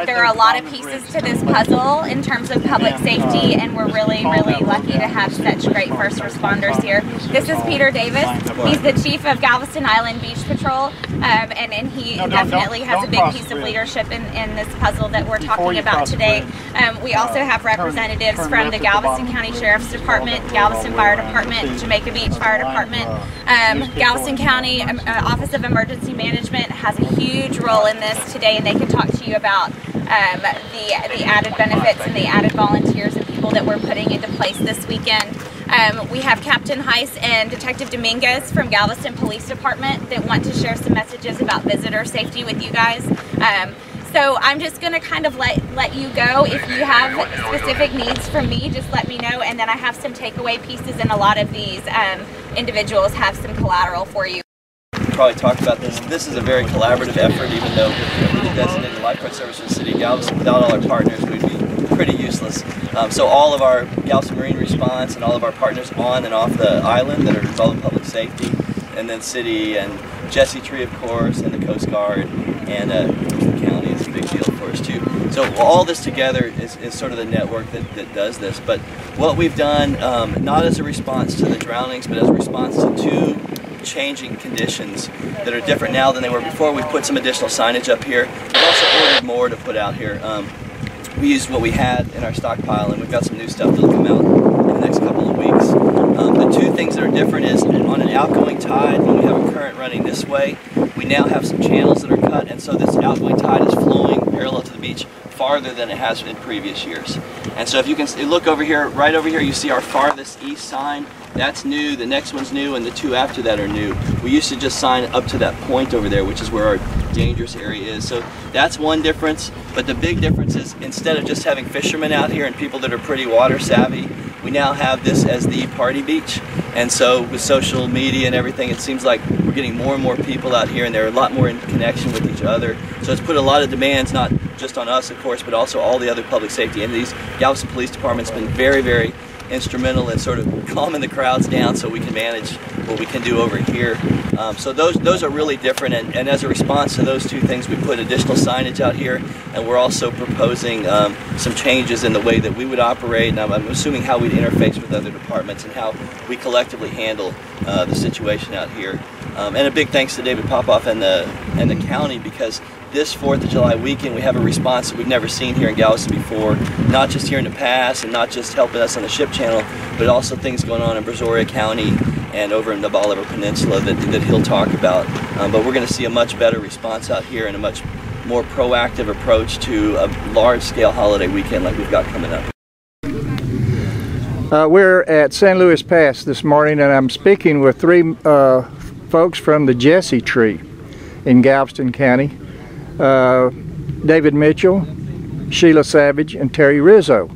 There are a lot of pieces to this puzzle in terms of public safety, and we're really, really lucky to have such great first responders here. This is Peter Davis. He's the chief of Galveston Island Beach Patrol, and he definitely has a big piece of leadership in this puzzle that we're talking about today. We also have representatives from the Galveston County Sheriff's Department, Galveston Fire Department, Jamaica Beach Fire Department. Galveston County Office of Emergency Management has a huge role in this today, and they can talk to you about the added benefits and the added volunteers and people that we're putting into place this weekend. We have Captain Heiss and Detective Dominguez from Galveston Police Department that want to share some messages about visitor safety with you guys. So I'm just going to kind of let you go. If you have specific needs from me, just let me know, and then I have some takeaway pieces, and a lot of these individuals have some collateral for you. Probably talked about this. This is a very collaborative effort, even though we're the designated lifeguard service for the city of Galveston. Without all our partners, we'd be pretty useless. So all of our Galveston Marine Response and all of our partners on and off the island that are involved in public safety, and then city and Jesse Tree, of course, and the Coast Guard, and the county is a big deal for us too. So all this together is sort of the network that does this. But what we've done, not as a response to the drownings, but as a response to two changing conditions that are different now than they were before, we've put some additional signage up here. We've also ordered more to put out here. We used what we had in our stockpile, and we've got some new stuff that'll come out in the next couple of weeks. The two things that are different is on an outgoing tide, when we have a current running this way, we now have some channels that are cut, and so this outgoing tide is flowing parallel to the beach farther than it has in previous years. And so if you can look over here, right over here, you see our farthest east sign. That's new, the next one's new, and the two after that are new. We used to just sign up to that point over there, which is where our dangerous area is. So that's one difference, but the big difference is instead of just having fishermen out here and people that are pretty water savvy, we now have this as the party beach. And so with social media and everything, it seems like we're getting more and more people out here, and they're a lot more in connection with each other. So it's put a lot of demands, not just on us, of course, but also all the other public safety entities. Galveston Police Department's been very, very instrumental in sort of calming the crowds down so we can manage what we can do over here. So those are really different, and as a response to those two things, we put additional signage out here, and we're also proposing some changes in the way that we would operate, and I'm assuming how we'd interface with other departments and how we collectively handle the situation out here. And a big thanks to David Popoff and the county, because this 4th of July weekend we have a response that we've never seen here in Galveston before, not just here in the pass and not just helping us on the ship channel, but also things going on in Brazoria County and over in the Bolivar Peninsula that he'll talk about. But we're going to see a much better response out here and a much more proactive approach to a large-scale holiday weekend like we've got coming up. We're at San Luis Pass this morning, and I'm speaking with three folks from the Jesse Tree in Galveston County. David Mitchell, Sheila Savage, and Terry Rizzo.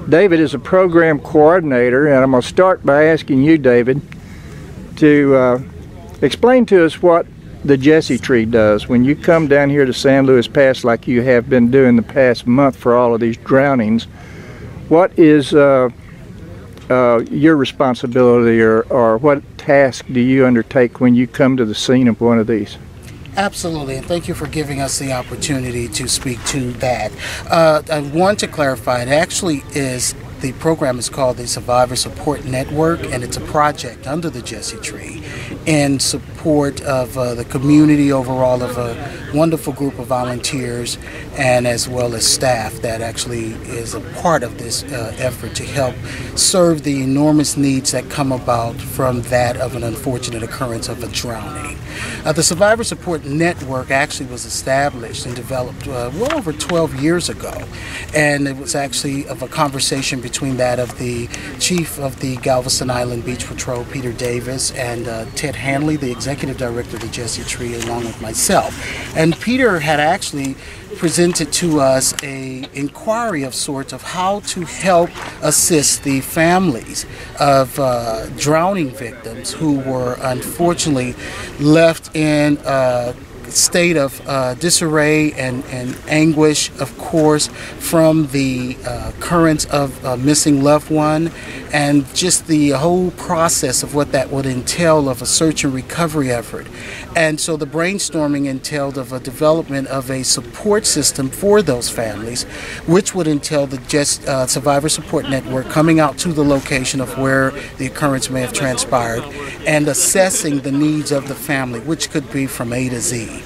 David is a program coordinator, and I'm going to start by asking you, David, to explain to us what the Jesse Tree does. When you come down here to San Luis Pass like you have been doing the past month for all of these drownings, what is your responsibility, or what task do you undertake when you come to the scene of one of these? Absolutely, and thank you for giving us the opportunity to speak to that. I want to clarify, it actually is, the program is called the Survivor Support Network, and it's a project under the Jesse Tree in support of the community overall, of a wonderful group of volunteers and as well as staff that actually is a part of this effort to help serve the enormous needs that come about from that of an unfortunate occurrence of a drowning. The Survivor Support Network actually was established and developed well over 12 years ago, and it was actually of a conversation between that of the chief of the Galveston Island Beach Patrol, Peter Davis, and Ted Hanley, the executive director of the Jesse Tree, along with myself. And Peter had actually presented to us a inquiry of sorts of how to help assist the families of drowning victims who were unfortunately left in state of disarray and anguish, of course, from the occurrence of a missing loved one, and just the whole process of what that would entail of a search and recovery effort. And so the brainstorming entailed of a development of a support system for those families, which would entail the Survivor Support Network coming out to the location of where the occurrence may have transpired and assessing the needs of the family, which could be from A to Z.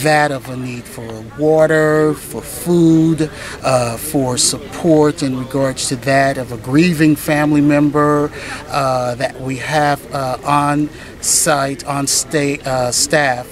That of a need for water, for food, for support in regards to that of a grieving family member, that we have on site, on staff,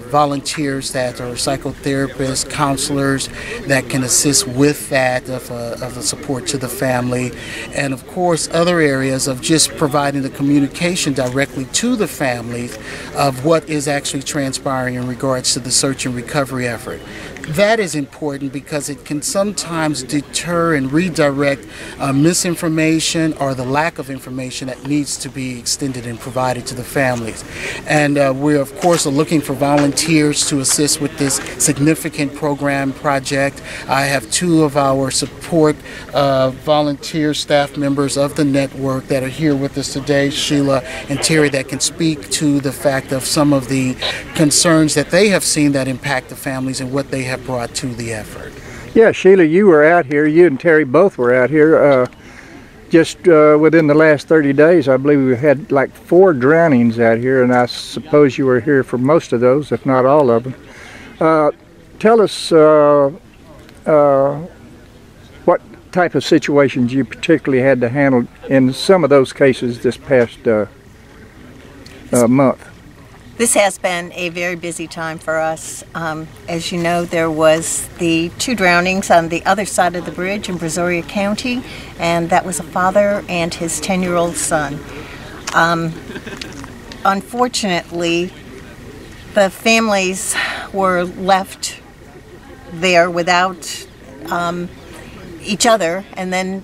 volunteers that are psychotherapists, counselors that can assist with that of a support to the family, and of course other areas of just providing the communication directly to the families of what is actually transpiring in regards to the search and recovery effort. That is important because it can sometimes deter and redirect misinformation or the lack of information that needs to be extended and provided to the families. And we, of course, are looking for volunteers to assist with this significant program project. I have 2 of our support volunteer staff members of the network that are here with us today, Sheila and Terry, that can speak to the fact of some of the concerns that they have seen that impact the families and what they have brought to the effort. Yeah, Sheila, you were out here, you and Terry both were out here. Just within the last 30 days, I believe we had like 4 drownings out here, and I suppose you were here for most of those, if not all of them. Tell us what type of situations you particularly had to handle in some of those cases this past month. This has been a very busy time for us. As you know, there was the 2 drownings on the other side of the bridge in Brazoria County, and that was a father and his 10-year-old son. Unfortunately, the families were left there without each other, and then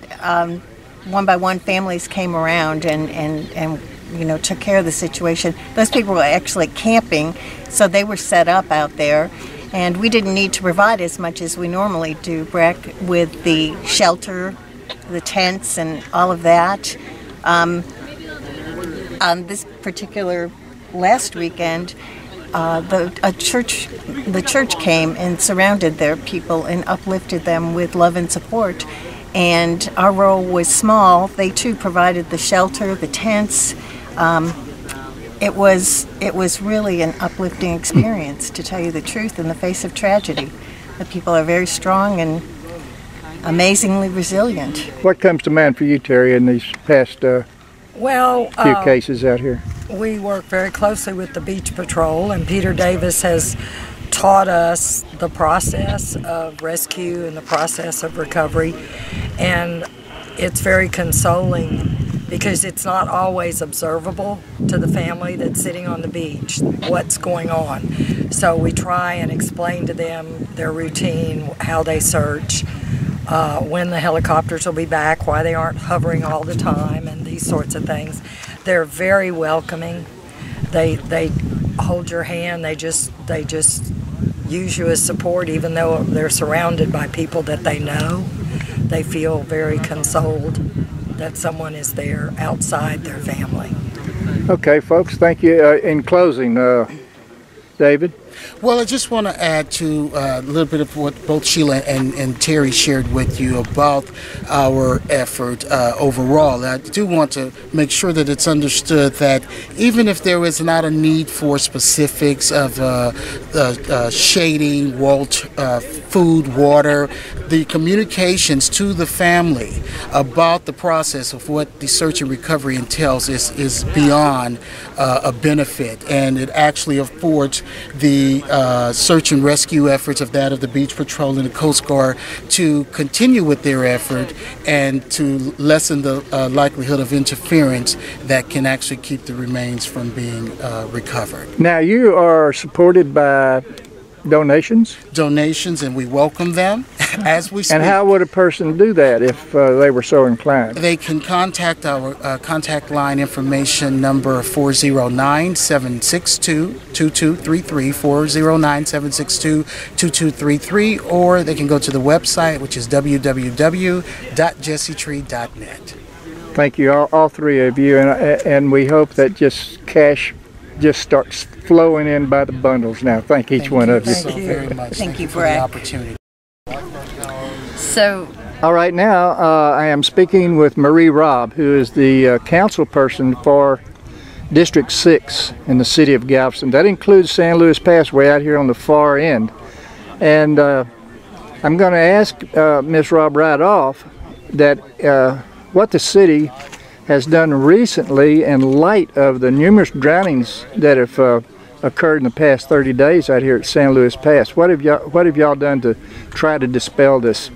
one by one families came around and took care of the situation. Those people were actually camping, so they were set up out there, and we didn't need to provide as much as we normally do, Breck, with the shelter, the tents, and all of that. On this particular last weekend, the church came and surrounded their people and uplifted them with love and support. And our role was small. They too provided the shelter, the tents. It was really an uplifting experience, to tell you the truth, in the face of tragedy. The people are very strong and amazingly resilient. What comes to mind for you, Terry, in these past few cases out here? We work very closely with the Beach Patrol, and Peter Davis has taught us the process of rescue and the process of recovery, and it's very consoling because it's not always observable to the family that's sitting on the beach what's going on. So we try and explain to them their routine, how they search, when the helicopters will be back, why they aren't hovering all the time, and these sorts of things. They're very welcoming. They hold your hand. They just use you as support, even though they're surrounded by people that they know. They feel very consoled that someone is there outside their family. Okay, folks, thank you. In closing, David? Well, I just want to add to a little bit of what both Sheila and Terry shared with you about our effort overall. I do want to make sure that it's understood that even if there is not a need for specifics of shading, food, water, the communications to the family about the process of what the search and recovery entails is beyond a benefit, and it actually affords the search and rescue efforts of the Beach Patrol and the Coast Guard to continue with their effort and to lessen the likelihood of interference that can actually keep the remains from being recovered. Now, you are supported by donations? Donations, and we welcome them as we speak. And how would a person do that if they were so inclined? They can contact our contact line information number 409-762-2233, 409-762-2233, or they can go to the website, which is www.jessetree.net. Thank you, all three of you, and we hope that just cash just starts flowing in by the bundles now. Thank each one of you. Thank you so very much. Thank you, for the Brett. opportunity. So All right, now I am speaking with Marie Robb, who is the council person for District 6 in the city of Galveston. That includes San Luis Pass, way out here on the far end. And I'm going to ask Ms. Robb right off that what the city has done recently in light of the numerous drownings that have occurred in the past 30 days out here at San Luis Pass. What have y'all done to try to dispel this?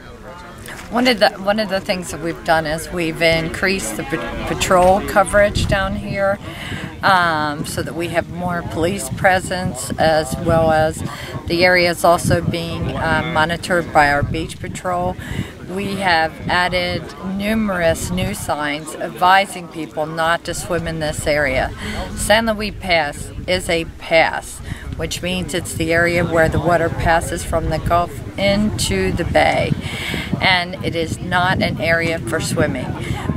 one of the things that we've done is we've increased the patrol coverage down here, so that we have more police presence, as well as the area is also being monitored by our beach patrol. We have added numerous new signs advising people not to swim in this area. San Luis Pass is a pass, which means it's the area where the water passes from the Gulf into the bay, and it is not an area for swimming.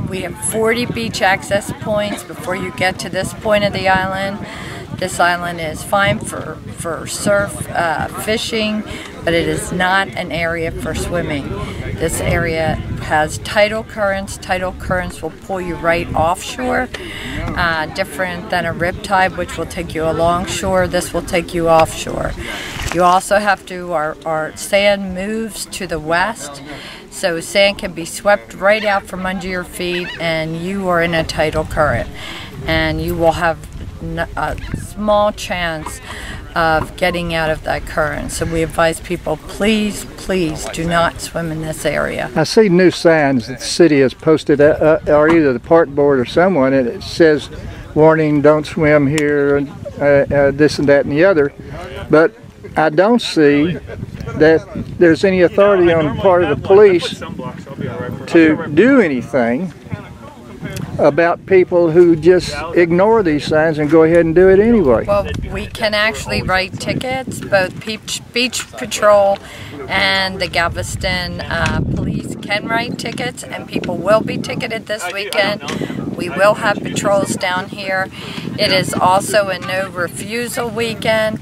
We have 40 beach access points before you get to this point of the island. This island is fine for surf, fishing, but it is not an area for swimming. This area has tidal currents. Tidal currents will pull you right offshore, different than a riptide, which will take you alongshore. This will take you offshore. You also have to, our sand moves to the west, so sand can be swept right out from under your feet, and you are in a tidal current, and you will have a small chance of getting out of that current. So we advise people, please do not swim in this area. I see new signs that the city has posted, or either the park board or someone, and it says, warning, don't swim here, this and that and the other. But I don't see that there's any authority on the part of the police to do anything about people who just ignore these signs and go ahead and do it anyway. Well, we can actually write tickets. Both Beach Patrol and the Galveston police can write tickets, and people will be ticketed this weekend. We will have patrols down here. It is also a no refusal weekend,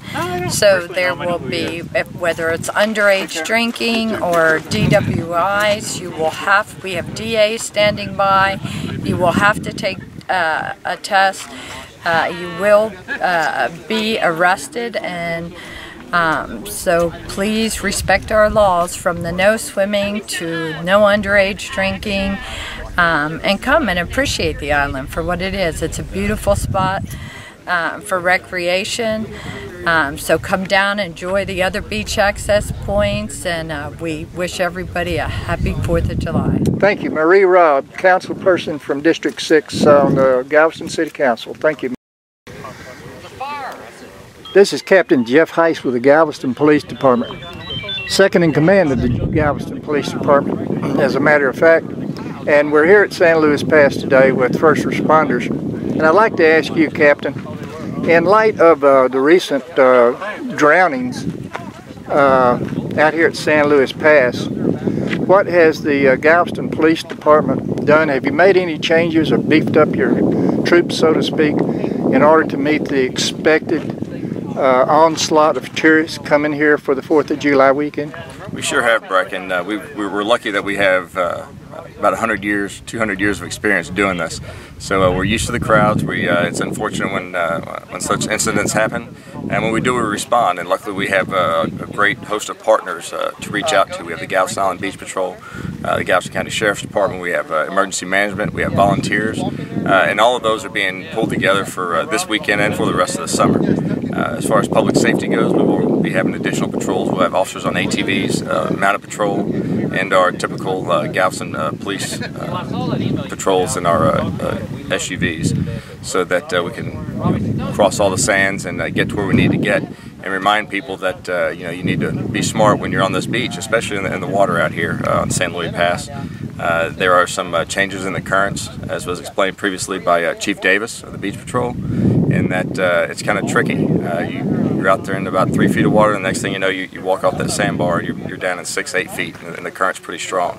so there will be, whether it's underage drinking or DWIs, we have DAs standing by. You will have to take a test. You will be arrested, and so please respect our laws, from the no swimming to no underage drinking, and come and appreciate the island for what it is. It's a beautiful spot for recreation. So come down, enjoy the other beach access points, and we wish everybody a happy 4th of July. Thank you. Marie Robb, council person from District 6 on the Galveston City Council. Thank you. This is Captain Jeff Heiss with the Galveston Police Department, second in command of the Galveston Police Department, as a matter of fact. And we're here at San Luis Pass today with first responders. And I'd like to ask you, Captain, in light of the recent drownings out here at San Luis Pass, what has the Galveston Police Department done? Have you made any changes or beefed up your troops, so to speak, in order to meet the expected onslaught of tourists coming here for the 4th of July weekend? We sure have, Breck, and we're lucky that we have about 100 years, 200 years of experience doing this. So we're used to the crowds. It's unfortunate when such incidents happen, and when we do, we respond. And luckily, we have a great host of partners to reach out to. We have the Galveston Island Beach Patrol, the Galveston County Sheriff's Department. We have emergency management. We have volunteers, and all of those are being pulled together for this weekend and for the rest of the summer. As far as public safety goes, we will be having additional patrols. We'll have officers on ATVs, mounted patrol, and our typical Galveston police patrols in our SUVs, so that we can cross all the sands and get to where we need to get. and remind people that you know, you need to be smart when you're on this beach, especially in the water out here on San Luis Pass. There are some changes in the currents, as was explained previously by Chief Davis of the Beach Patrol, in that it's kind of tricky. You're out there in about 3 feet of water, and the next thing you know, you walk off that sandbar, you're down in 6-8 feet, and the current's pretty strong.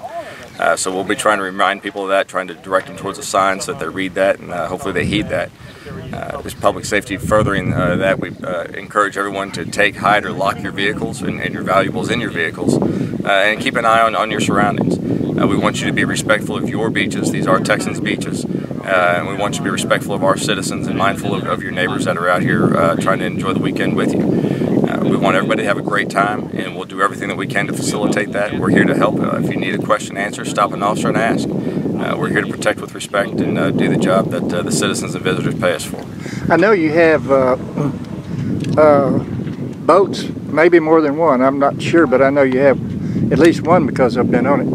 So we'll be trying to remind people of that, trying to direct them towards a sign so that they read that, and hopefully they heed that. There's public safety furthering that. We encourage everyone to take, hide, or lock your vehicles and your valuables in your vehicles, and keep an eye on your surroundings. We want you to be respectful of your beaches. These are Texans beaches, and we want you to be respectful of our citizens and mindful of your neighbors that are out here trying to enjoy the weekend with you. We want everybody to have a great time, and we'll do everything that we can to facilitate that. We're here to help. If you need a question answered, stop an officer and ask. We're here to protect with respect and do the job that the citizens and visitors pay us for. I know you have boats, maybe more than one. I'm not sure, but I know you have at least one because I've been on it.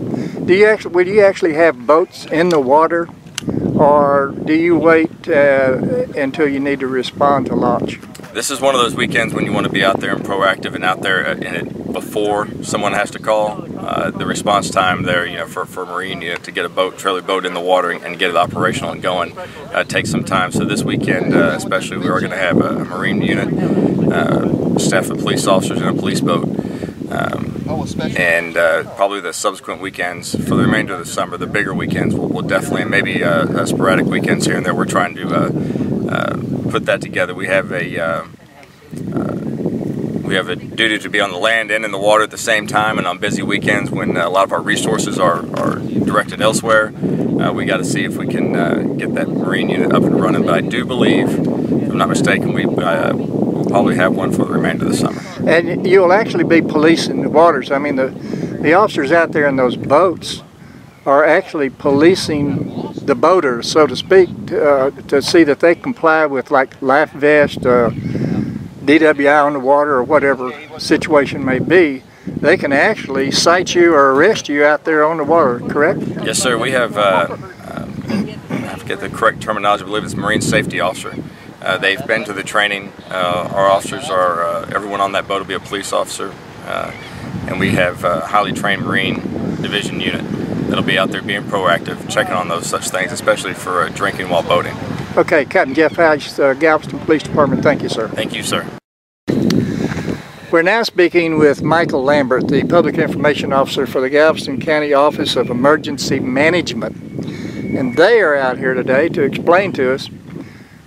Will you actually have boats in the water, or do you wait until you need to respond to launch? This is one of those weekends when you want to be out there and proactive and out there in it before someone has to call. The response time there, you know, for Marine unit to get a boat, trailer boat in the water and get it operational and going takes some time. So this weekend, especially, we are going to have a Marine unit, staff of police officers, and a police boat. And probably the subsequent weekends for the remainder of the summer, the bigger weekends, we'll definitely, and maybe sporadic weekends here and there, we're trying to put that together. We have a duty to be on the land and in the water at the same time, and on busy weekends when a lot of our resources are directed elsewhere, we got to see if we can get that Marine unit up and running. But I do believe, if I'm not mistaken, we'll probably have one for the remainder of the summer. And you'll actually be policing the waters. I mean, the officers out there in those boats are actually policing the boaters, so to speak, to see that they comply with, like, life vest, DWI on the water, or whatever situation may be. They can actually cite you or arrest you out there on the water, correct? Yes, sir. We have, I forget the correct terminology, I believe it's Marine Safety Officer. They've been to the training. Our officers are, everyone on that boat will be a police officer. And we have a highly trained Marine Division unit that'll be out there being proactive, checking on those such things, especially for drinking while boating. Okay, Captain Jeff Hatch, Galveston Police Department. Thank you, sir. Thank you, sir. We're now speaking with Michael Lambert, the Public Information Officer for the Galveston County Office of Emergency Management. And they are out here today to explain to us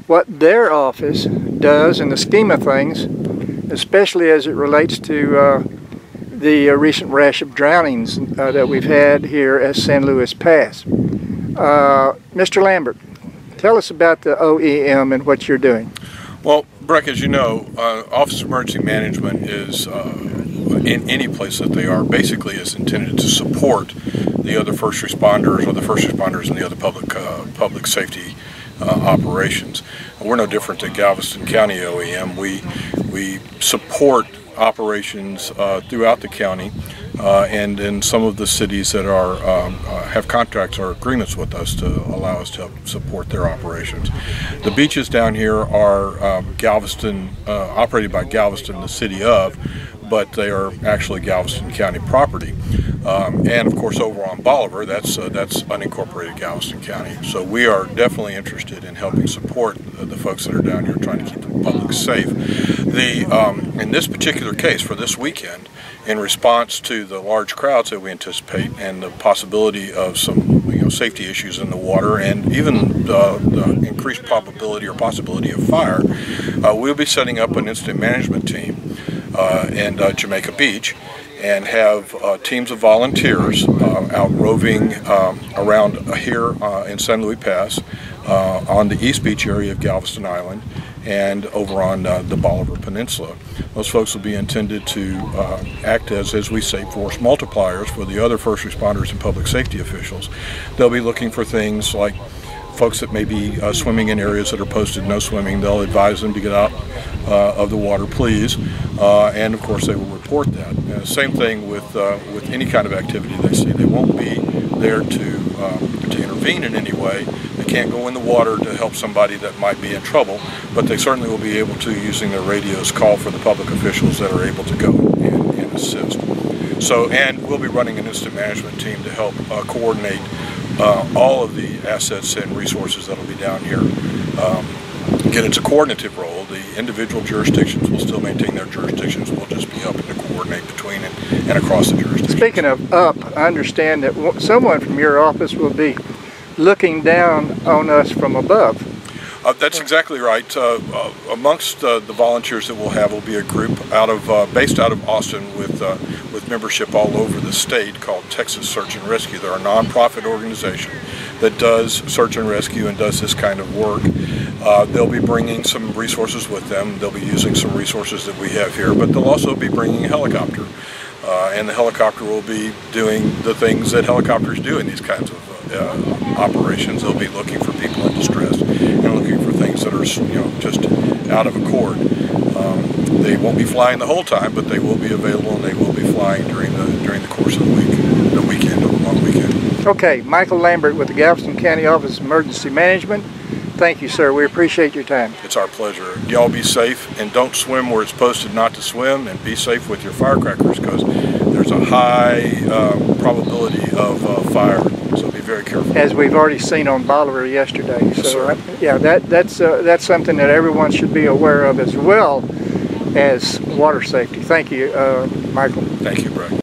what their office does in the scheme of things, especially as it relates to the recent rash of drownings that we've had here at San Luis Pass. Mr. Lambert, tell us about the OEM and what you're doing. Well, Breck, as you know, Office of Emergency Management is, in any place that they are, basically is intended to support the other first responders, or the first responders in the other public safety operations. We're no different than Galveston County OEM. We support operations throughout the county and in some of the cities that are have contracts or agreements with us to allow us to help support their operations. The beaches down here are Galveston, operated by Galveston, the city of, but they are actually Galveston County property. And of course over on Bolivar, that's unincorporated Galveston County. So we are definitely interested in helping support the folks that are down here trying to keep the public safe. In this particular case, for this weekend, in response to the large crowds that we anticipate and the possibility of some safety issues in the water, and even the increased probability or possibility of fire, we'll be setting up an incident management team in Jamaica Beach, and have teams of volunteers out roving around here in San Luis Pass, on the East Beach area of Galveston Island, and over on the Bolivar Peninsula. Those folks will be intended to act as we say, force multipliers for the other first responders and public safety officials. They'll be looking for things like folks that may be swimming in areas that are posted no swimming. They'll advise them to get out of the water, please, and of course they will report that. Same thing with any kind of activity they see. They won't be there to interfere intervene in any way. They can't go in the water to help somebody that might be in trouble, but they certainly will be able to, using their radios, call for the public officials that are able to go and assist. So, and we'll be running an incident management team to help coordinate all of the assets and resources that will be down here. Again, it's a coordinative role. The individual jurisdictions will still maintain their jurisdictions. We'll just be up to coordinate between and across the jurisdictions. Speaking of up, I understand that someone from your office will be looking down on us from above. That's exactly right. Amongst the volunteers that we'll have will be a group based out of Austin with membership all over the state called Texas Search and Rescue. They're a nonprofit organization that does search and rescue and does this kind of work. They'll be bringing some resources with them. They'll be using some resources that we have here, but they'll also be bringing a helicopter. And the helicopter will be doing the things that helicopters do in these kinds of operations. They'll be looking for people in distress and looking for things that are, just out of accord. They won't be flying the whole time, but they will be available and they will be flying during the course of the long weekend. Okay, Michael Lambert with the Galveston County Office of Emergency Management. Thank you, sir. We appreciate your time. It's our pleasure. Y'all be safe and don't swim where it's posted not to swim, and be safe with your firecrackers because there's a high probability of fire. So be very careful. As we've already seen on Bolivar yesterday. Yes, so sir. Yeah, that's something that everyone should be aware of, as well as water safety. Thank you, Michael. Thank you, Brett.